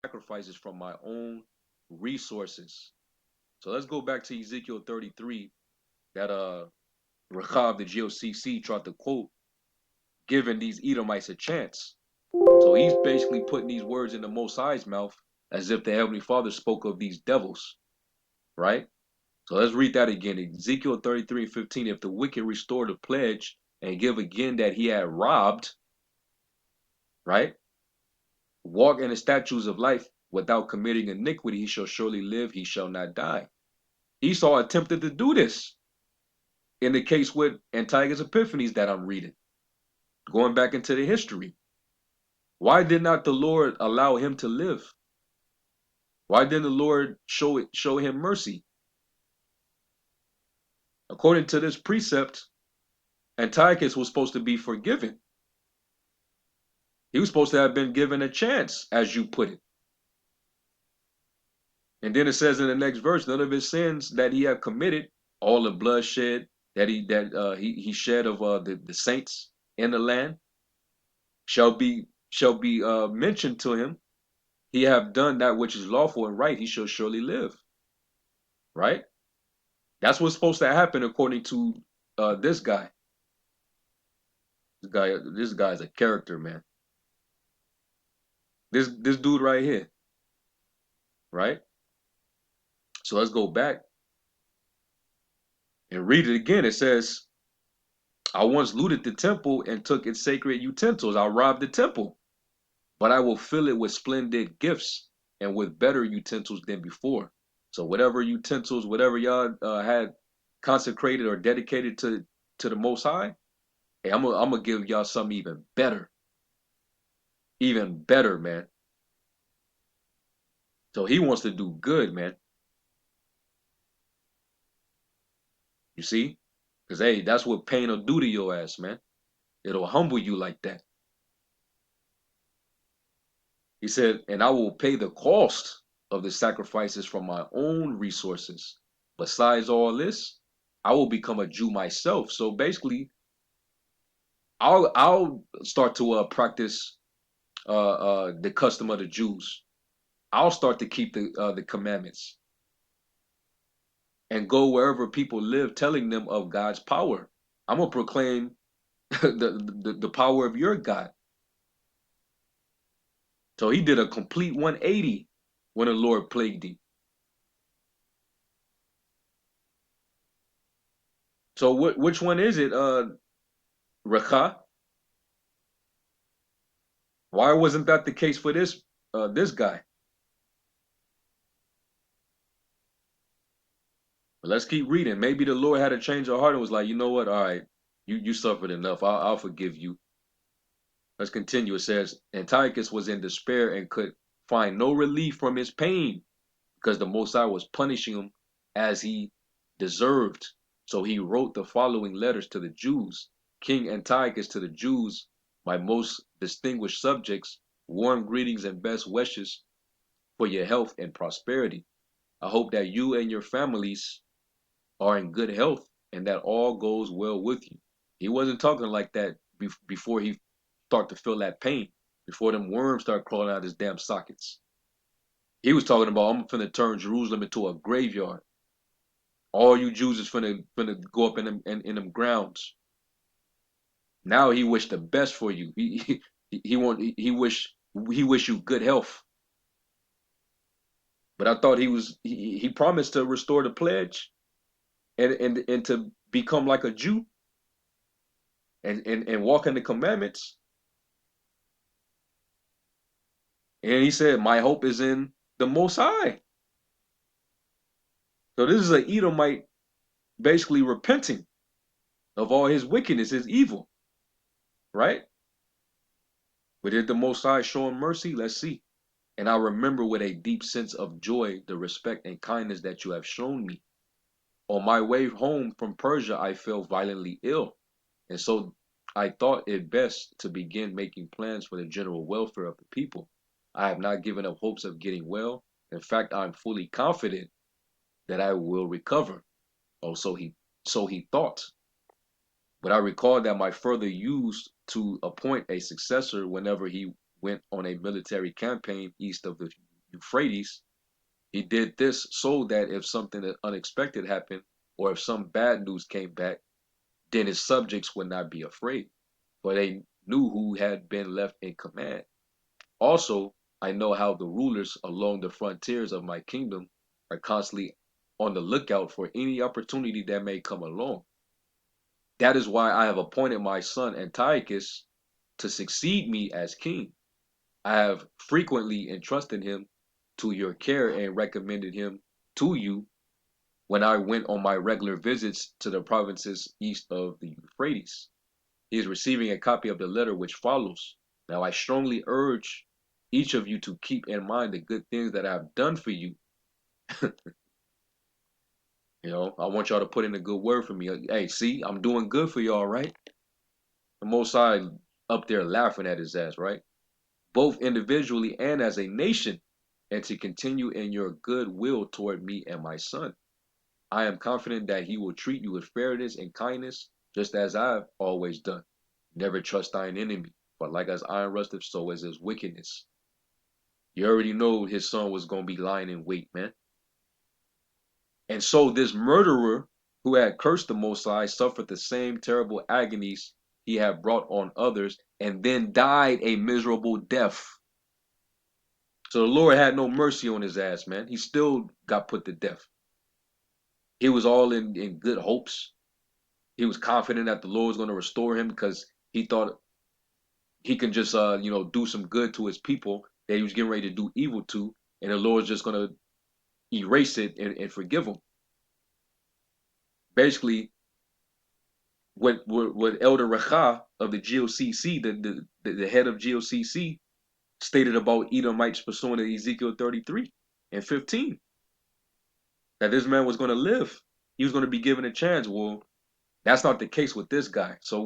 sacrifices from my own resources. So let's go back to Ezekiel 33 that Rechab, the GOCC, tried to quote, giving these Edomites a chance. So he's basically putting these words in the Most High's mouth as if the Heavenly Father spoke of these devils, right? So let's read that again. Ezekiel 33:15. If the wicked restore the pledge and give again that he had robbed, right? Walk in the statutes of life without committing iniquity, he shall surely live, he shall not die. Esau attempted to do this in the case with Antiochus Epiphanes that I'm reading. Going back into the history. Why did not the Lord allow him to live? Why didn't the Lord show him mercy? According to this precept, Antiochus was supposed to be forgiven. He was supposed to have been given a chance, as you put it. And then it says in the next verse, none of his sins that he had committed, all the bloodshed that he shed of the saints in the land, shall be mentioned to him. He have done that which is lawful and right, he shall surely live. Right? That's what's supposed to happen according to this guy. This guy's a character, man. This dude right here, right? So let's go back and read it again. It says, I once looted the temple and took its sacred utensils. I robbed the temple, but I will fill it with splendid gifts and with better utensils than before. So whatever utensils, whatever y'all had consecrated or dedicated to the Most High, hey, I'm gonna give y'all something even better, man. So he wants to do good, man. You see? Because, hey, that's what pain will do to your ass, man. It'll humble you like that. He said, and I will pay the cost of the sacrifices from my own resources. Besides all this, I will become a Jew myself. So basically, I'll start to practice the custom of the Jews. I'll start to keep the commandments and go wherever people live, telling them of God's power. I'm gonna proclaim the power of your God. So he did a complete 180 when the Lord plagued him. So which one is it, Rakha? Why wasn't that the case for this guy? But let's keep reading. Maybe the Lord had a change of heart and was like, you know what? All right, you suffered enough. I'll forgive you. Let's continue. It says, Antiochus was in despair and could find no relief from his pain because the Most High was punishing him as he deserved. So he wrote the following letters to the Jews. King Antiochus, to the Jews, my most distinguished subjects, warm greetings and best wishes for your health and prosperity. I hope that you and your families are in good health and that all goes well with you. He wasn't talking like that before he start to feel that pain, before them worms start crawling out his damn sockets. He was talking about, I'm finna turn Jerusalem into a graveyard. All you Jews is finna go up in them grounds. Now he wished the best for you. He wish you good health. But I thought he promised to restore the pledge and to become like a Jew and walk in the commandments. And he said, my hope is in the Most High. So this is an Edomite basically repenting of all his wickedness, his evil, right? But did the Most High show him mercy? Let's see. And I remember with a deep sense of joy the respect and kindness that you have shown me. On my way home from Persia, I fell violently ill, and so I thought it best to begin making plans for the general welfare of the people. I have not given up hopes of getting well. In fact, I am fully confident that I will recover. Oh, so he thought. But I recall that my father used to appoint a successor whenever he went on a military campaign east of the Euphrates. He did this so that if something unexpected happened, or if some bad news came back, then his subjects would not be afraid, for they knew who had been left in command. Also, I know how the rulers along the frontiers of my kingdom are constantly on the lookout for any opportunity that may come along. That is why I have appointed my son Antiochus to succeed me as king. I have frequently entrusted him to your care and recommended him to you when I went on my regular visits to the provinces east of the Euphrates. He is receiving a copy of the letter which follows. Now I strongly urge each of you to keep in mind the good things that I have done for you. I want y'all to put in a good word for me. Hey, see, I'm doing good for y'all, right? The Most High up there laughing at his ass, right? Both individually and as a nation, and to continue in your good will toward me and my son. I am confident that he will treat you with fairness and kindness, just as I've always done. Never trust thine enemy, for like as iron rusteth, so is his wickedness. You already know his son was going to be lying in wait, man. And so this murderer who had cursed the Most High suffered the same terrible agonies he had brought on others, and then died a miserable death. So the Lord had no mercy on his ass, man. He still got put to death. He was all in good hopes. He was confident that the Lord was going to restore him because he thought he can just do some good to his people that he was getting ready to do evil to, and the Lord's just going to erase it and forgive him. Basically, what Elder Racha of the GOCC, the head of GOCC, stated about Edomites pursuant to Ezekiel 33 and 15, that this man was going to live. He was going to be given a chance. Well, that's not the case with this guy. So